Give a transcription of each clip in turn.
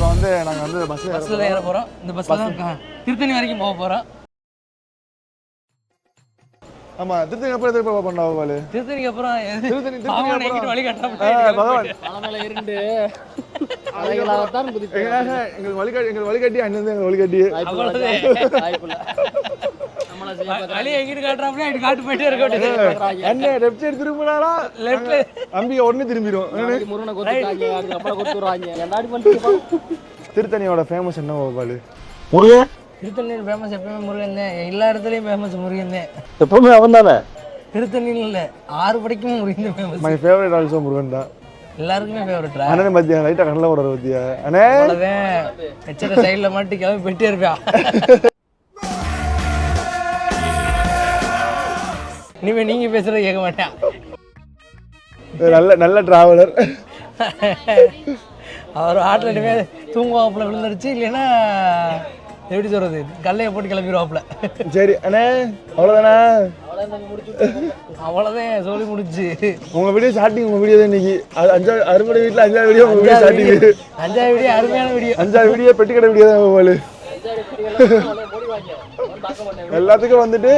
இப்போ வந்து நாங்கள் வந்து பஸ்ஸில் ஏற போகிறோம். இந்த பஸ்ஸில் தான் திருத்தணி வரைக்கும் போக போகிறோம். ஆமா திருத்தணி அப்புறம் எதுக்கு போக பண்ணா பாலு திருத்தணிக்கு அப்புறம் திருத்தணி வழி கட்டாம பகவான் மலை இருண்டு அலைகளாகத்தான் எங்களுக்கு வழிகாட்டி அண்ணன் எங்களுக்கு வழிகாட்டி வழி எங்கிட்டு காட்டுறாப்ல இட்டு காட்டு போயிட்டே இருக்க அண்ணன் லெஃப்ட் சைடு திரும்பினாரா லெஃப்ட்ல அம்பிகை உடனே திரும்பிடும் முருகனை கொத்துறாங்க அதுக்கப்புறம் கொத்துறாங்க என்னாடி பண்ணிட்டு திருத்தணியோட ஃபேமஸ் என்ன பாலு முருகன் திருத்தணியில் ஃபேமஸ் எப்பவுமே முருகன் தான். எல்லா இடத்துலையும் ஃபேமஸ் முருகன் தான். எப்பவுமே அவன் தானே திருத்தணியில் இல்லை 6 படிக்கும் முருகன் தான் famous. My favourite also Murugan தான். எல்லாருக்குமே ஃபேவரட்டா அண்ணனே மத்தியா லைட்டாக கடலை ஓடுற பத்தியா அண்ணே அவ்வளோதான். வச்சுட்ட சைடில் மாட்டி கிளம்பி போயிட்டே இருப்பா. இனிமே நீங்க பேசுறது கேட்க மாட்டேன். நல்ல டிராவலர். அவர் ஆட்டில் இனிமேல் தூங்குவாப்புல விழுந்துருச்சு, இல்லைன்னா எப்படி சொல்றது கல்லையை போட்டு கிளம்பிடுவாப்புல. சரி அண்ணே அவ்வளோதானே அவ்வளோதான் சொல்லி முடிச்சு. உங்க வீடியோ ஸ்டார்டிங் உங்க வீடியோ தான் இன்னைக்கு அறுபடை வீட்டில் 5வது வீடியோ உங்க வீடியோ ஸ்டார்டிங் 5வது வீடியோ அருமையான வீடியோ. 5வது வீடியோ பெட்டிக்கடை வீடியோ தான் போல. எல்லாத்துக்கும் வந்துட்டு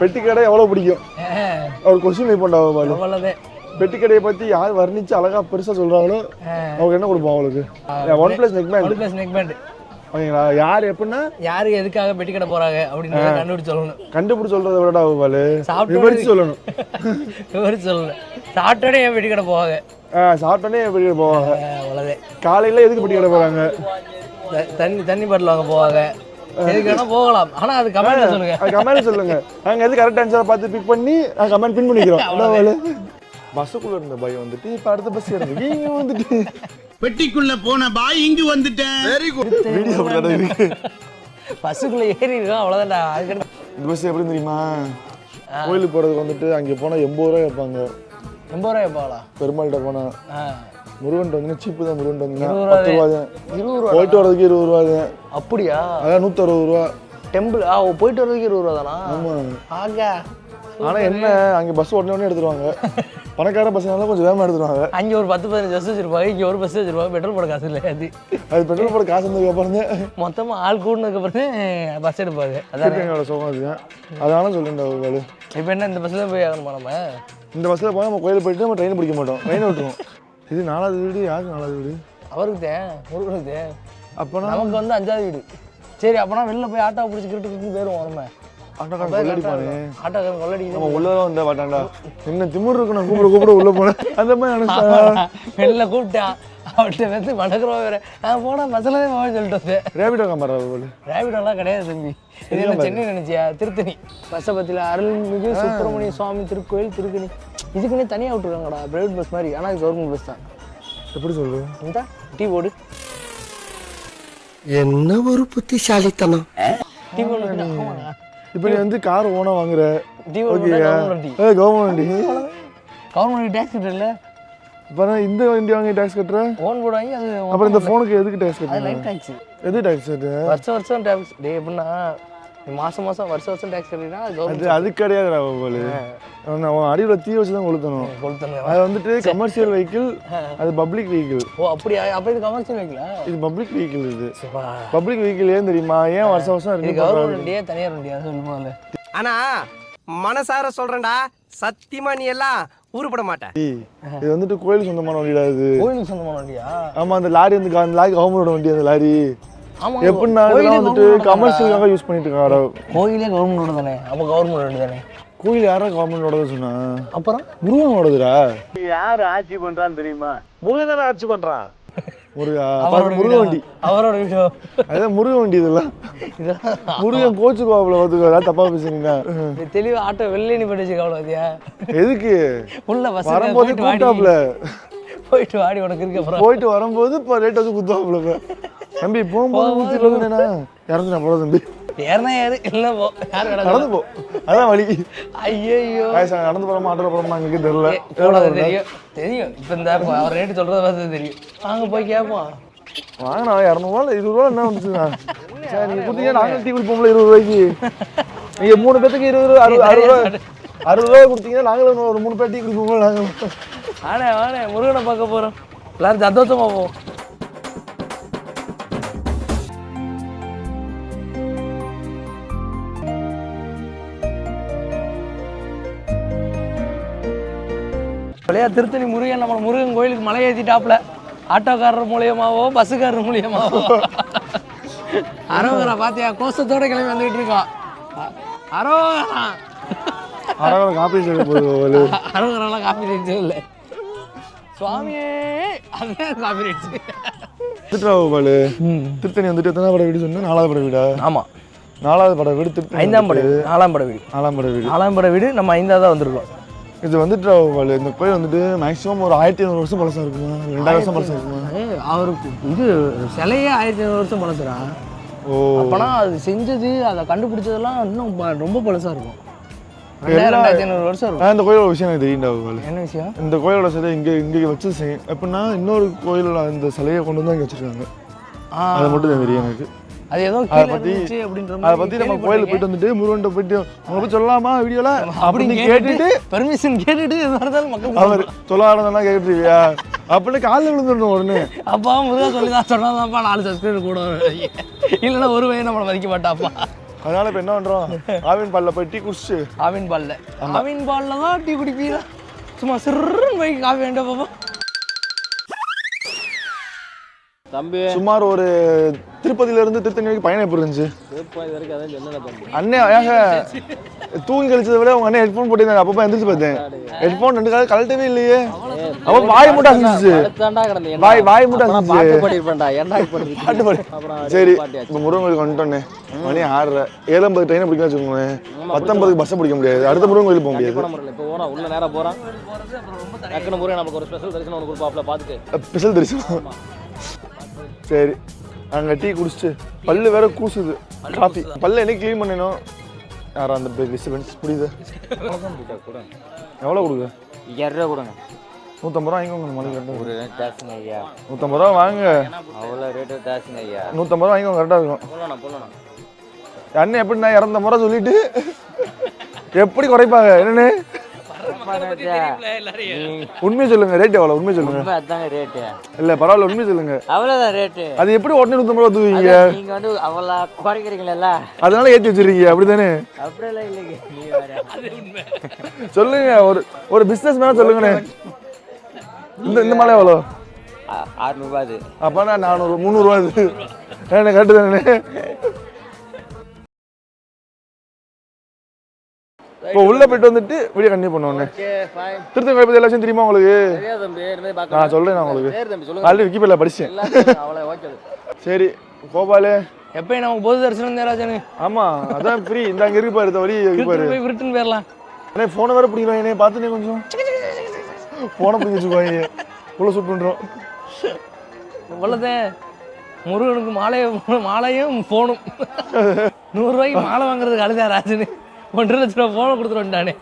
பெட்டிக்கடை எவ்வளோ பிடிக்கும் அவர் கொஸ்டின் வைப்போண்டா போல. அவ்வளோதான். பெட்டிக்கடையை பற்றி யார் வர்ணிச்சு அழகா பெருசாக சொல்கிறாங்களோ அவங்க என்ன கொடுப்போம் அவங்களுக்கு OnePlus நெக் பேண்ட். ஓகேங்களா யார் எப்படின்னா யாரு எதுக்காக பெட்டி கடை போறாங்க அப்படின்னு கண்டுபிடிச்சு சொல்லணும். கண்டுபிடிச்சு சொல்றத விட பாலு விவரிச்சு சொல்லணும். விவரிச்சு சொல்லணும். சாப்பிட்டோடனே ஏன் பெட்டி கடை போவாங்க, சாப்பிட்டோன்னே பெட்டி கடை போவாங்க. அவ்வளோதான். காலையில் எதுக்கு பெட்டி கடை போகிறாங்க, தண்ணி பாட்டில் வாங்க போவாங்க, எதுக்கு வேணா போகலாம். ஆனால் அது கமெண்ட் சொல்லுங்க. கமெண்ட் சொல்லுங்க. நாங்கள் எது கரெக்ட் ஆன்சரை பார்த்து பிக் பண்ணி கமெண்ட் பின் பண்ணிக்கிறோம். பஸ்ஸுக்குள்ள இருந்த பாய் வந்துட்டு இப்போ அடுத்த பஸ் இருக்கு இங்கே வந்துட்டு பெட்டிக்குள்ள போன பாய் இங்கு வந்துட்டேன். Very good. வீடியோ இருக்கு. பஸ்ஸுக்குள்ள ஏறி இருக்கோம் அவ்வளோதான்டா. அதுக்கு இந்த பஸ் எப்படி தெரியுமா, கோயிலுக்கு போகிறதுக்கு வந்துட்டு அங்கே போனால் 80 ரூபா கேட்பாங்க. 80 ரூபாய் போகலாம். பெருமாள்கிட்ட போனால் முருகன் வந்து சீப்பு தான். முருகன் வந்து 10 ரூபா ரூபா தான். போயிட்டு வரதுக்கு 20 ரூபா தான். அப்படியா? அதான் 160 ரூபா. டெம்பிள் போயிட்டு வரதுக்கு 20 ரூபா தானா? ஆமாம். ஆகா. ஆனால் என்ன அங்கே பஸ் உடனே எடுத்துருவாங்க. பணக்கார பஸ்னால கொஞ்சம் வேகமாக எடுத்துருவாங்க. அங்கே ஒரு 10-15 பஸ் வச்சிருப்பாங்க, இங்கே ஒரு பஸ் வச்சிருப்பாங்க. பெட்ரோல் போட காசு இல்லை. அது பெட்ரோல் போட காசு இருந்ததுக்கு அப்புறம் மொத்தமாக ஆள் கூடுனதுக்கு அப்புறம் பஸ் எடுப்பாங்க. அதான் என்னோட சோகம் அதுதான். அதனால சொல்லுங்க. இப்போ என்ன இந்த பஸ்ஸில் போய் ஆகணுமா? நம்ம இந்த பஸ்ஸில் போய் நம்ம கோயில் போயிட்டு நம்ம ட்ரெயின் பிடிக்க மாட்டோம், ட்ரெயின் விட்டுருவோம். இது 4வது வீடு. யாருக்கு 4வது வீடு? அவருக்கு தேன் முருகனுக்கு தேன். அப்போனா நமக்கு வந்து 5வது வீடு. சரி அப்போனா வெளில போய் ஆட்டோ பிடிச்சிக்கிட்டு போயிடுவோம். நம்ம ஆட்டோக்காரன் கொள்ளடி நம்ம உள்ளதான் வந்தா பாட்டாண்டா என்ன திமுர் இருக்கு. நான் கூப்பிட உள்ள போனேன் அந்த மாதிரி வெளில கூப்பிட்டான். அவர்கிட்ட வந்து மடக்கிறோம் வேற. நான் போனால் பஸ்ஸில் தான் போவேன் சொல்லிட்டு வந்தேன். ரேபிடோ காமரா போல. ரேபிடோலாம் கிடையாது தம்பி. இது என்ன சென்னை நினைச்சியா? திருத்தணி பஸ்ஸை பற்றியில் அருள்மிகு சுப்பிரமணிய சுவாமி திருக்கோயில் திருத்தணி. இதுக்குன்னே தனியாக விட்டுருக்காங்கடா, பிரைவேட் பஸ் மாதிரி. ஆனால் இது கவர்மெண்ட் பஸ் தான். எப்படி சொல்லுது? இந்த டீ போர்டு என்ன ஒரு புத்திசாலித்தனம். T board. இப்போ நீ வந்து கார் ஓனா வாங்குற T board government government tax கட்டல. இப்போ இந்த வண்டி வாங்கி டேக்ஸ் கட்டுற, ஓன் போர்டு வாங்கி அது அப்புறம் இந்த ஃபோனுக்கு எதுக்கு டேக்ஸ் அது கட்டுற? Life tax. எது டேக்ஸ்? அது வருஷம் டேக்ஸ். டே எப்படின்னா நீ மாதம் வருஷம் டேக்ஸ் கட்டினா அது கிடையாது போல. அடிவில் தீ வச்சு தான் கொளுத்தணும். அது வந்துட்டு கமர்ஷியல் வெஹிக்கிள், அது பப்ளிக் வெஹிக்கிள். ஓ அப்படியா? அப்போ இது கமர்ஷியல் வெஹிக்கிளா? இது பப்ளிக் வெஹிக்கிள். இது பப்ளிக் வெஹிக்கிள். ஏன் தெரியுமா? ஏன் வருஷம் இருக்கு கவர்மெண்ட் வண்டியா தனியார் வண்டியா சொல்லுவாங்க. ஆனா மனசார சொல்றேன்டா, சத்தியமா நீ எல்லாம் ஊருப்பட மாட்டேன். இது வந்துட்டு கோயிலுக்கு சொந்தமான வண்டிடா. இது கோயிலுக்கு சொந்தமான வண்டியா? ஆமா. அந்த லாரி வந்து அந்த லாரி கவர்மெண்டோட வண்டி. அந்த லாரி ஆமா. எப்படின்னா வந்துட்டு கமர்ஷியலுக்காக யூஸ் பண்ணிட்டு இருக்காங்க. கோயிலே கவர்மெண்டோட தானே? அப்போ கவர்மெண்டோட தானே? கோயில் யாரா கவர்மெண்டோட சொன்னா? அப்புறம் முருகனோடதுடா. யாரு ஆட்சி பண்றான்னு தெரியுமா? முருகன் தானே ஆட்சி பண்றான். முருகன் வண்டி அவரோட வீடியோ. அதான் முருகன் வண்டி. இதெல்லாம் முருகன் கோச்சுக்குவாப்புல பார்த்துக்கோ. தப்பா பேசுறீங்கன்னா தெளிவா ஆட்டோ வெள்ளி படிச்சு கவலையா? எதுக்கு உள்ள பஸ் வரும்போது கூட்டாப்புல போயிட்டு வாடி உனக்கு இருக்க. அப்புறம் போயிட்டு வரும்போது இப்போ ரேட் வந்து குத்துவாப்புல. தம்பி போகும்போது ஊற்றிட்டு இறந்து நான் போட தம்பி. ஏறனா ஏறு இல்லை போ. யார் நடந்து போ, அதான் வழி. ஐயோ நடந்து போகிறோமா ஆட்டோல போகிறோமா எங்களுக்கு தெரியல. தெரியும் தெரியும். இப்போ இந்த அவர் ரேட்டு சொல்கிறத பார்த்து தெரியும். வாங்க போய் கேட்போம். வாங்கினா 200 20 ரூபா என்ன வந்துச்சுண்ணா? சரி நீங்கள் கொடுத்தீங்க நாங்கள் டீ குடிப்போம்ல 20 ரூபாய்க்கு. நீங்கள் 3 பேத்துக்கு 20 ரூபா 60 ரூபா 60 ரூபா கொடுத்தீங்கன்னா நாங்களும் ஒரு 3 பேர் டீ குடிப்போம்ல. நாங்கள் வாணே முருகனை பார்க்க போகிறோம். எல்லாரும் சந்தோஷமா போவோம். விளையா திருத்தணி முருகன் நம்ம முருகன் கோயிலுக்கு மலை ஏற்றிட்டாப்புல ஆட்டோக்காரர் மூலியமாவோ பஸ்ஸுக்காரர் மூலியமாவோ அரோகரா பாத்தியா கோஷத்தோட கிளம்பி வந்துகிட்டு இருக்கோம். அரோகரா காப்பி போகுது. அரோகரெல்லாம் காப்பி ரைட்ஸ் இல்லை சுவாமியே அதுதான் காப்பி ரைட்ஸ். திருத்தணி வந்துட்டு எத்தனை பட வீடு சொன்னா 4வது பட வீடா? ஆமாம் 4வது பட வீடு திருத்தணி. 5ஆம் பட வீடு 4ஆம் பட வீடு 4ஆம் பட வீடு 4ஆம் பட வீடு நம்ம 5ஆவது தான் வந்திருக்கோம். இது வந்துட்டு இந்த கோயில் வந்துட்டு மேக்ஸிமம் ஒரு 1500 வருஷம் பழசம் இருக்குமா? 2000 வருஷம் பழசம் இருக்குமா? அவருக்கு இது சிலையே 1500 வருஷம் பழசுறா. ஓ அப்பனா அது செஞ்சது அதை கண்டுபிடிச்சதெல்லாம் இன்னும் ரொம்ப பழசா இருக்கும். 2500 வருஷம் இருக்கும். இந்த கோயிலோட விஷயம் எனக்கு தெரியும். என்ன விஷயம்? இந்த இந்த கோயிலோட சிலை இங்கே வச்சு எப்படின்னா இன்னொரு கோயிலோட அந்த சிலையை கொண்டு வந்து இங்கே வச்சிருக்காங்க. அதை மட்டும் தான் தெரியும் எனக்கு. அது ஏதோ அதை பற்றி நம்ம கோயிலுக்கு போயிட்டு வந்துட்டு முருகன்ட்ட போயிட்டு அவங்க போய் சொல்லலாமா வீடியோல அப்படின்னு கேட்டுட்டு பெர்மிஷன் கேட்டுட்டு மக்கள் அவர் சொல்லாதான் கேட்டுருவியா அப்படின்னு காலில் விழுந்துடணும் உடனே. அப்பா முருகா சொல்லி தான் சொன்னாதான்ப்பா 4 சப்ஸ்கிரைபர் கூட இல்லைன்னா ஒரு வயது நம்மளை மதிக்க மாட்டாப்பா. அதனால இப்போ என்ன பண்ணுறோம், ஆவின் பாலில் போய் டீ குடிச்சு ஆவின் பாலில் தான் டீ குடிப்பீங்க. சும்மா சிறுன்னு போய் காஃபி வேண்டாம் பாப்பா. தம்பி சுமார் ஒரு திருப்பதியில இருந்து திருத்தணி வரைக்கும் பயணம் எப்படி இருந்துச்சு? அண்ணே ஏங்க தூங்கி கழிச்சதை விட உங்க அண்ணன் ஹெட்ஃபோன் போட்டிருந்தாங்க. அப்பப்போ எந்திரிச்சு பார்த்தேன் ஹெட்ஃபோன் 2 காலம் கழட்டவே இல்லையே. அப்போ வாய் மட்டும் அசைஞ்சிச்சு. வாய் மட்டும் அசைஞ்சிச்சு. சரி இப்போ முருகன் கோயிலுக்கு வந்துட்டோன்னே மணி 6:30 7:50 ட்ரெயினை பிடிக்க வச்சுக்கோங்க. 19க்கு பஸ்ஸை பிடிக்க முடியாது. அடுத்த முருகன் கோயிலுக்கு போக முடியாது. இப்போ போறோம் உள்ள நேரா போறோம். டக்குனு முருகன் நமக்கு ஒரு ஸ்பெஷல் தரிசனம் ஒன்று கொடுப்பாப்ல பார்த்துட்டு. ஸ்பெஷல் தரிசனம். சரி அங்கே டீ குடிச்சிட்டு பல்லு வேற கூசுது. காஃபி பல்ல என்ன க்ளீன் பண்ணணும். யாரா அந்த டிஸ்டர்பன்ஸ் புரியுது? எவ்வளோ கொடுங்க? 50 ரூபா கொடுங்க. 150 ரூபா வாங்கிக்கோங்க. மளிகை ஒரு டேக்ஸுங்க ஐயா. 150 ரூபா வாங்க. அவ்வளோ ரேட்டு டேக்ஸுங்க ஐயா. 150 ரூபா வாங்கிக்கோங்க. கரெக்டாக இருக்கும். போகலாம். அண்ணன் எப்படி நான் 200 முறை சொல்லிட்டு எப்படி குறைப்பாங்க என்னன்னு உண்மையை சொல்லுங்க. ரேட் எவ்வளோ? உண்மையை சொல்லுங்க. அதாங்க ரேட்டு. இல்லை பரவாயில்ல உண்மையை சொல்லுங்க. அவ்வளோதான் ரேட்டு. அது எப்படி உடனே 150 ரூபா தூவீங்க? நீங்க வந்து அவ்வளோ குறைக்கிறீங்களா? அதனால ஏற்றி வச்சிருக்கீங்க அப்படித்தானே? அப்படியெல்லாம் இல்லைங்க. சொல்லுங்க ஒரு பிஸ்னஸ் மேன சொல்லுங்கண்ணே. இந்த மலை எவ்வளோ? 600 ரூபா. அது அப்பனா 400 300 ரூபா. இது என்ன கரெக்டு தானே? இப்போ உள்ள போயிட்டு வந்துட்டு வீடியோ கண்டினியூ பண்ணுவோண்ணே. திருத்தணி பற்றி எல்லா விஷயம் தெரியுமா உங்களுக்கு? நான் சொல்றேன். நான் உங்களுக்கு ஆல்ரெடி விக்கிபீடியால படிச்சேன். சரி கோபாலு எப்பயும் நமக்கு பொது தரிசனம் தேராஜனு. ஆமா அதான் ஃப்ரீ. இந்த அங்கே இருக்கு பாரு. இந்த வழி இருக்கு பாரு. போய் விருட்டுன்னு போயிடலாம். அண்ணே ஃபோனை வேற பிடிக்கிறோம். என்னைய பார்த்துனே கொஞ்சம் ஃபோனை பிடிக்க வச்சுக்குவாங்க. உள்ள சூட் பண்ணுறோம். அவ்வளோதே. முருகனுக்கு மாலையும் ஃபோனும் 100 ரூபாய்க்கு மாலை வாங்குறதுக்கு அழுதா ராஜனு 1.5 லட்ச ரூபா ஃபோனை கொடுத்துருவான்டானே.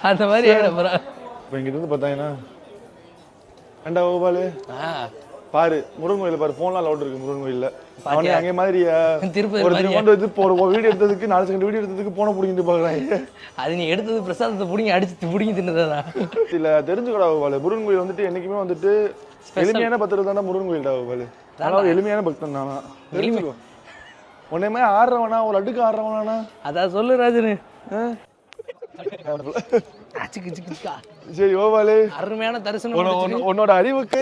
அந்த மாதிரி இப்போ இங்கிட்ட இருந்து பார்த்தாங்கன்னா ஏண்டா கோபாலு பாரு முருகன் கோயில பாரு. ஃபோன்லாம் லவுட் இருக்கு முருகன் கோயிலில். அவனே அங்கே மாதிரியா திருப்பதி ஒரு வீடியோ எடுத்ததுக்கு 4 செகண்ட் வீடியோ எடுத்ததுக்கு போன பிடிங்கிட்டு பார்க்குறாங்க. அது நீ எடுத்தது பிரசாதத்தை பிடிங்கி தின்னதா இல்லை தெரிஞ்சுக்கூடா கோபாலு. முருகன் கோயில் வந்துட்டு என்றைக்குமே வந்துட்டு எளிமையான பத்திரம் தானே முருகன் கோயில்டா கோபாலு. அதனால எளிமையான பக்தன் தானா தெரிஞ்சுக்கோ. உன்னையுமே ஆடுறவனா ஒரு அடுக்கு ஆடுறவனா அதான் சொல்லு ராஜனு. சரி கோபாலு அருமையான தரிசனம். உன்னோட அறிவுக்கு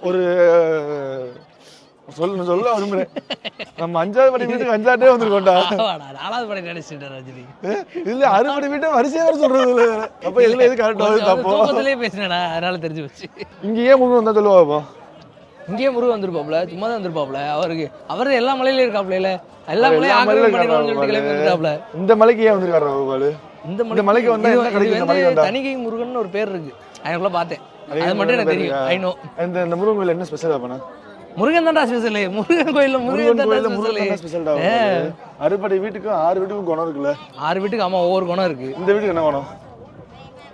ஒரு சொல்ல விரும்புறேன். நம்ம 5வது படி வீட்டுக்கு 5ஆட்டே வந்திருக்கோம்டா. 4வது படி நினைச்சிட்டேன் ராஜினி. இல்ல 6 படி வீட்டை வரிசையா சொல்றது இல்ல. அப்ப எதுல எது கரெக்டா தப்போ பேசினடா. அதனால தெரிஞ்சு வச்சு இங்கேயே முருகன் வந்தா சொல்லுவாப்பா. இங்கேயே முருகன் வந்திருப்பாப்ல. சும்மா தான் வந்திருப்பாப்ல. அவரு எல்லா மலையிலும் இருக்காப்ல. இல்ல எல்லா மலையும் இந்த மலைக்கு ஏன் வந்திருக்காரு கோபாலு? இந்த மலைக்கு வந்தா என்ன கிடைக்கும்? தனிகை முருகன் ஒரு பேர் இருக்கு. அதுக்குள்ள பார்த்தேன். அது மட்டும் எனக்கு தெரியும். I know. இந்த முருகன் கோயில் என்ன ஸ்பெஷல் அப்பனா? முருகன் தான்டா ஸ்பெஷல். முருகன் கோயில்ல முருகன் தான் ஸ்பெஷல். அறுபடை வீட்டுக்கு 6 வீட்டுக்கும் குணம் இருக்குல்ல? 6 வீட்டுக்கு ஆமா ஒவ்வொரு குணம் இருக்கு. இந்த வீட்டுக்கு என்ன குணம்?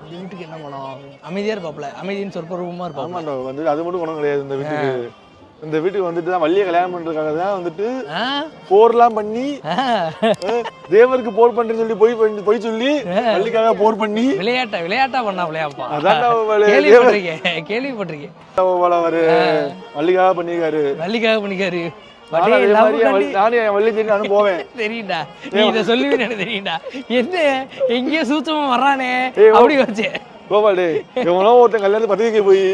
இந்த வீட்டுக்கு என்ன குணம்? அமைதியா இருப்பாப்ல. அமைதின்னு சொற்பரூபமா இருப்பாப்ல. ஆமாண்டா வந்து அது மட்டும் குணம் கிடையாது இந்த வீட்டுக்கு. இந்த வீட்டுக்கு வந்துட்டு தான் வள்ளியை கல்யாணம் பண்றதுக்காக தான் வந்துட்டு போர்லாம் பண்ணி தேவருக்கு போர் பண்றேன்னு சொல்லி போய் சொல்லி வள்ளிக்காக போர் பண்ணி விளையாட்டா பண்ணாப்லையா? அதான் கேள்விப்பட்டிருக்கேன். அவரு வள்ளிக்காக பண்ணிக்காரு. நானும் வள்ளி தேடி நானும் போவேன். தெரியுண்டா நீ இதை சொல்லுவீன்னு தெரியுண்டா. என்ன எங்கேயோ சூச்சமா வர்றானே அப்படி வச்சு கோபால் எவனோ ஒருத்தன் கல்யாணத்துக்கு பத்திரிக்கை போய்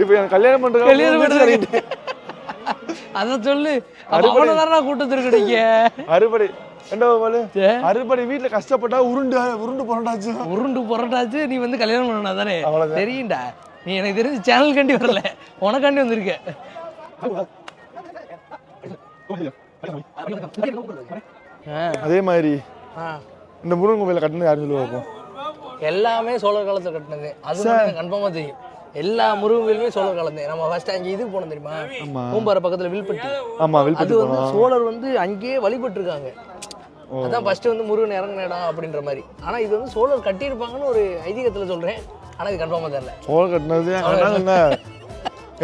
இப்போ எனக்கு கல்யாணம் பண்றது அதான் சொல்லு அவனதான் கூட்டத்தில் கிடைக்க அறுபடை என்ன கோபால் அறுபடை வீட்டுல கஷ்டப்பட்டா உருண்டு புரண்டாச்சு நீ வந்து கல்யாணம் பண்ணா தானே தெரியும்டா நீ எனக்கு தெரிஞ்சு சேனல் கண்டி வரல உனக்காண்டி வந்திருக்க அதே மாதிரி இந்த முருகன் கோவில கட்டினது யாரும் சொல்லுவாங்க எல்லாமே சோழர் காலத்துல கட்டினது அது கன்ஃபார்மா தெரியும் எல்லா முருகன் கோயிலுமே சோழர் காலத்து நம்ம ஃபர்ஸ்ட் அங்கே இதுக்கு போனோம் தெரியுமா பூம்பாறை பக்கத்துல வில்பட்டி அது வந்து சோழர் வந்து அங்கேயே வழிபட்டு இருக்காங்க அதான் ஃபர்ஸ்ட் வந்து முருகன் இறங்கின இடம் அப்படின்ற மாதிரி ஆனா இது வந்து சோழர் கட்டியிருப்பாங்கன்னு ஒரு ஐதீகத்துல சொல்றேன் ஆனா இது கன்ஃபார்மா தெரியல சோழர் கட்டினது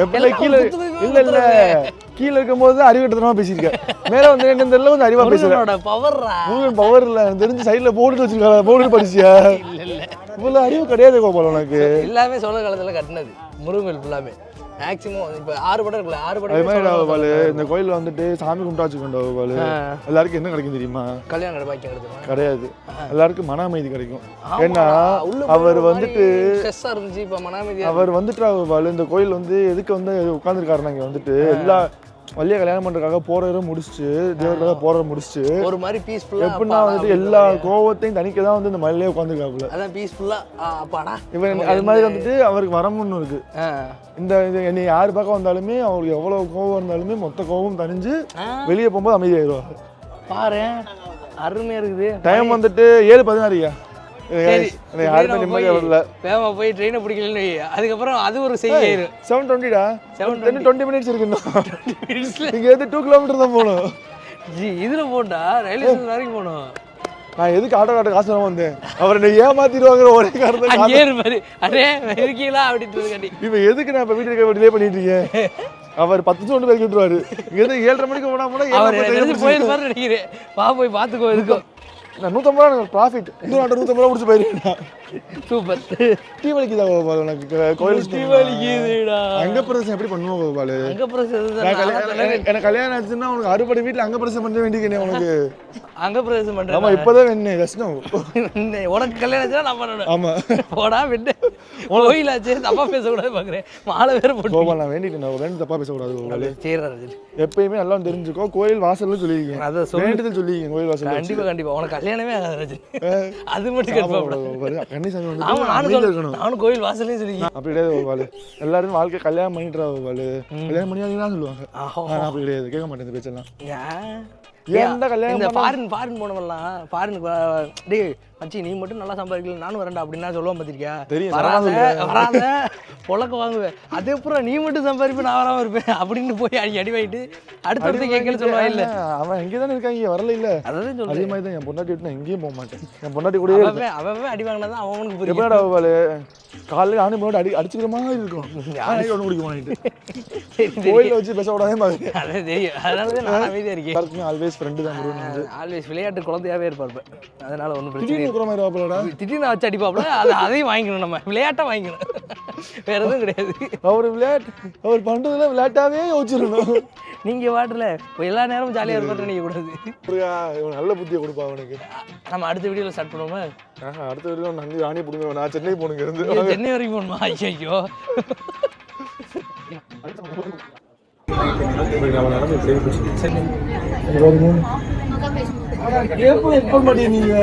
எப்படி கீழே இல்ல கீழே இருக்கும்போது அறிவுட்டத்தனமா பேசியிருக்கேன் மேல வந்து என்ன தெரியல கொஞ்சம் அறிவா பேசுறேன் பவர் இல்ல தெரிஞ்சு சைட்ல போர்டு வச்சிருக்காங்க போர்டு படிச்சியா இவ்வளவு அறிவு கிடையாது கோபால் உனக்கு எல்லாமே சோழர் காலத்துல கட்டினது முருகன் ஃபுல்லாமே மேக்ஸிமம் இப்போ 6 படம் இருக்குல்ல 6 படம் அது மாதிரி கோபால் இந்த கோயிலில் வந்துட்டு சாமி கும்பிட்டாச்சுக்கோண்டா கோபால் எல்லாருக்கும் என்ன கிடைக்கும் தெரியுமா கல்யாணம் கிடைக்கும் கிடையாது எல்லாருக்கும் மன அமைதி கிடைக்கும் ஏன்னா அவர் வந்துட்டு அவர் வந்துட்டு கோபால் இந்த கோயில் வந்து எதுக்கு வந்து உட்காந்துருக்காருன்னா இங்கே வந்துட்டு எல்லா வள்ளியை கல்யாணம் பண்றதுக்காக போறவரை முடிச்சுட்டு தேவருக்காக போறவரை முடிச்சுட்டு ஒரு மாதிரி பீஸ்ஃபுல்லா எப்படின்னா வந்துட்டு எல்லா கோவத்தையும் தனிக்க தான் வந்து இந்த மலையிலே உட்காந்துருக்காப்புல அதான் பீஸ்ஃபுல்லா அப்பாடா இவன் அது மாதிரி வந்துட்டு அவருக்கு வரமுன்னு இருக்கு இந்த என்னை யார் பார்க்க வந்தாலுமே அவருக்கு எவ்வளவு கோவம் இருந்தாலுமே மொத்த கோவம் தனிஞ்சு வெளியே போகும்போது அமைதியாயிடுவாங்க பாரு அருமையா இருக்குது டைம் வந்துட்டு 7:16 யாருமே நிம்மதியா வரல வேகமா போய் ட்ரெயினை பிடிக்கலன்னு அதுக்கப்புறம் அது ஒரு செய்யாயிரும் 7:20டா 20 மினிட்ஸ் இருக்கு இங்க இருந்து 2 கிலோமீட்டர் தான் போகணும் இதுல போட்டா ரயில்வே ஸ்டேஷன் வரைக்கும் போகணும் நான் எதுக்கு ஆட்டோ காசு தர வந்தேன் அவர் என்ன ஏமாத்திடுவாங்க ஒரே காரணம் ஏறு அடே இருக்கீங்களா அப்படின்றது இப்ப எதுக்கு நான் இப்ப வீட்டுக்கு டிலே பண்ணிட்டு இருக்கேன் அவர் 10 நிமிஷம் கொண்டு போய் விட்டுருவாரு இங்க இருந்து 7:30 மணிக்கு போனா போயிருப்பாரு நினைக்கிறேன் வா போய் பாத்துக்கோ எதுக்கும் நான் 150 ரூபா ப்ராஃபிட் இன்னும் 150 ரூபா முடிச்சு போயிருக்கேன் சூப்பர் டீ வலிக்குதா கோபால் உனக்கு கோயில் டீ வலிக்குதுடா அங்கப்பிரதேசம் எப்படி பண்ணுவோம் கோபால் அங்கப்பிரதேசம் எனக்கு கல்யாணம் ஆச்சுன்னா உனக்கு அறுபடை வீட்டுல அங்கப்பிரதேசம் பண்ண வேண்டியது உனக்கு அங்கப்பிரதேசம் பண்றேன் ஆமா இப்பதான் வேணும் ரசனம் உனக்கு கல்யாணம் ஆச்சுன்னா நான் பண்ணணும் ஆமா போடா வெண்ணு கோயிலாச்சு தப்பா பேசக்கூடாது பாக்குறேன் மாலை வேற போட்டு கோபால் நான் வேண்டிட்டேன் வேண்டி தப்பா பேசக்கூடாது கோபால் சரி எப்பயுமே நல்லா தெரிஞ்சுக்கோ கோயில் வாசல்ல சொல்லிருக்கீங்க அதை வேண்டுதல் சொல்லிருக்கீங்க கோயில் வாசல் கண்டிப்பா கண்டிப்பா உனக்கு கல்யாணமே ஆகாது அது மட்டும் கன்ஃபார்ம் கன்னிசாமி நானும் கோயில் வாசல்லையும் சொல்லிருக்கேன் அப்படி கிடையாது கோபால் எல்லாரும் வாழ்க்கை கல்யாணம் பண்ணிட்டு கோபால் கல்யாணம் பண்ணியாதான் சொல்லுவாங்க அப்படி கிடையாது கேட்க மாட்டேன் இந்த பேச்செல்லாம் ஏன்டா கல்யாணம் இந்த ஃபாரின் போனவெல்லாம் ஃபாரினுக்கு டேய் மச்சி நீ மட்டும் நல்லா சம்பாதிக்கல நானும் வரேன்டா அப்படின்னா சொல்லுவான் பார்த்திருக்கியா வராத பொழக்க வாங்குவேன் அதே அப்புறம் நீ மட்டும் சம்பாதிப்பேன் நான் வராமல் இருப்பேன் அப்படின்னு போய் அடி வாங்கிட்டு அடுத்த கேட்கல சொல்லுவான் இல்லை அவன் எங்கே தானே இருக்கான் இங்கே வரல இல்லை அதான் சொல்லுவேன் அதே மாதிரி தான் என் பொண்டாட்டி விட்டு நான் எங்கேயும் போக மாட்டேன் என் பொண்டாட்டி கூட அவன் அடி வாங்கினா அவனுக்கு புரியும் எப்படா கோபால் காலையில் நானும் போட்டு அடிச்சுக்கிற மாதிரி இருக்கும் ஒன்று குடிக்க போனிட்டு கோயிலில் வச்சு பேச விடாதே மாதிரி அதே தெரியும் அதனால தான் நான் அமைதியாக இருக்கேன் ஆல்வேஸ் ஃப்ரெண்டு தான் ஆல்வேஸ் விளையாட்டு குழந்தையாவே இருப்பாரு அதனால ஒன்றும் பிரச்சனை திடீர்னு வச்சு அடிப்பாப்புல அதையும் வாங்கிக்கணும் நம்ம விளையாட்டை வாங்கிக்கணும் வேற எதுவும் கிடையாது அவர் பண்றதுல விளையாட்டாவே யோசிச்சிடணும் நீங்க வாட்டல எல்லா நேரமும் ஜாலியா இருக்க நீங்க கூடாது நல்ல புத்தியை கொடுப்பா அவனுக்கு நம்ம அடுத்த வீடியோல ஸ்டார்ட் பண்ணுவோமா அடுத்த வீடியோ நான் ராணி போடுங்க நான் சென்னை போனுங்க இருந்து சென்னை வரைக்கும் போகணுமா ஐயோ எப்போ எப்ப மாட்டீங்க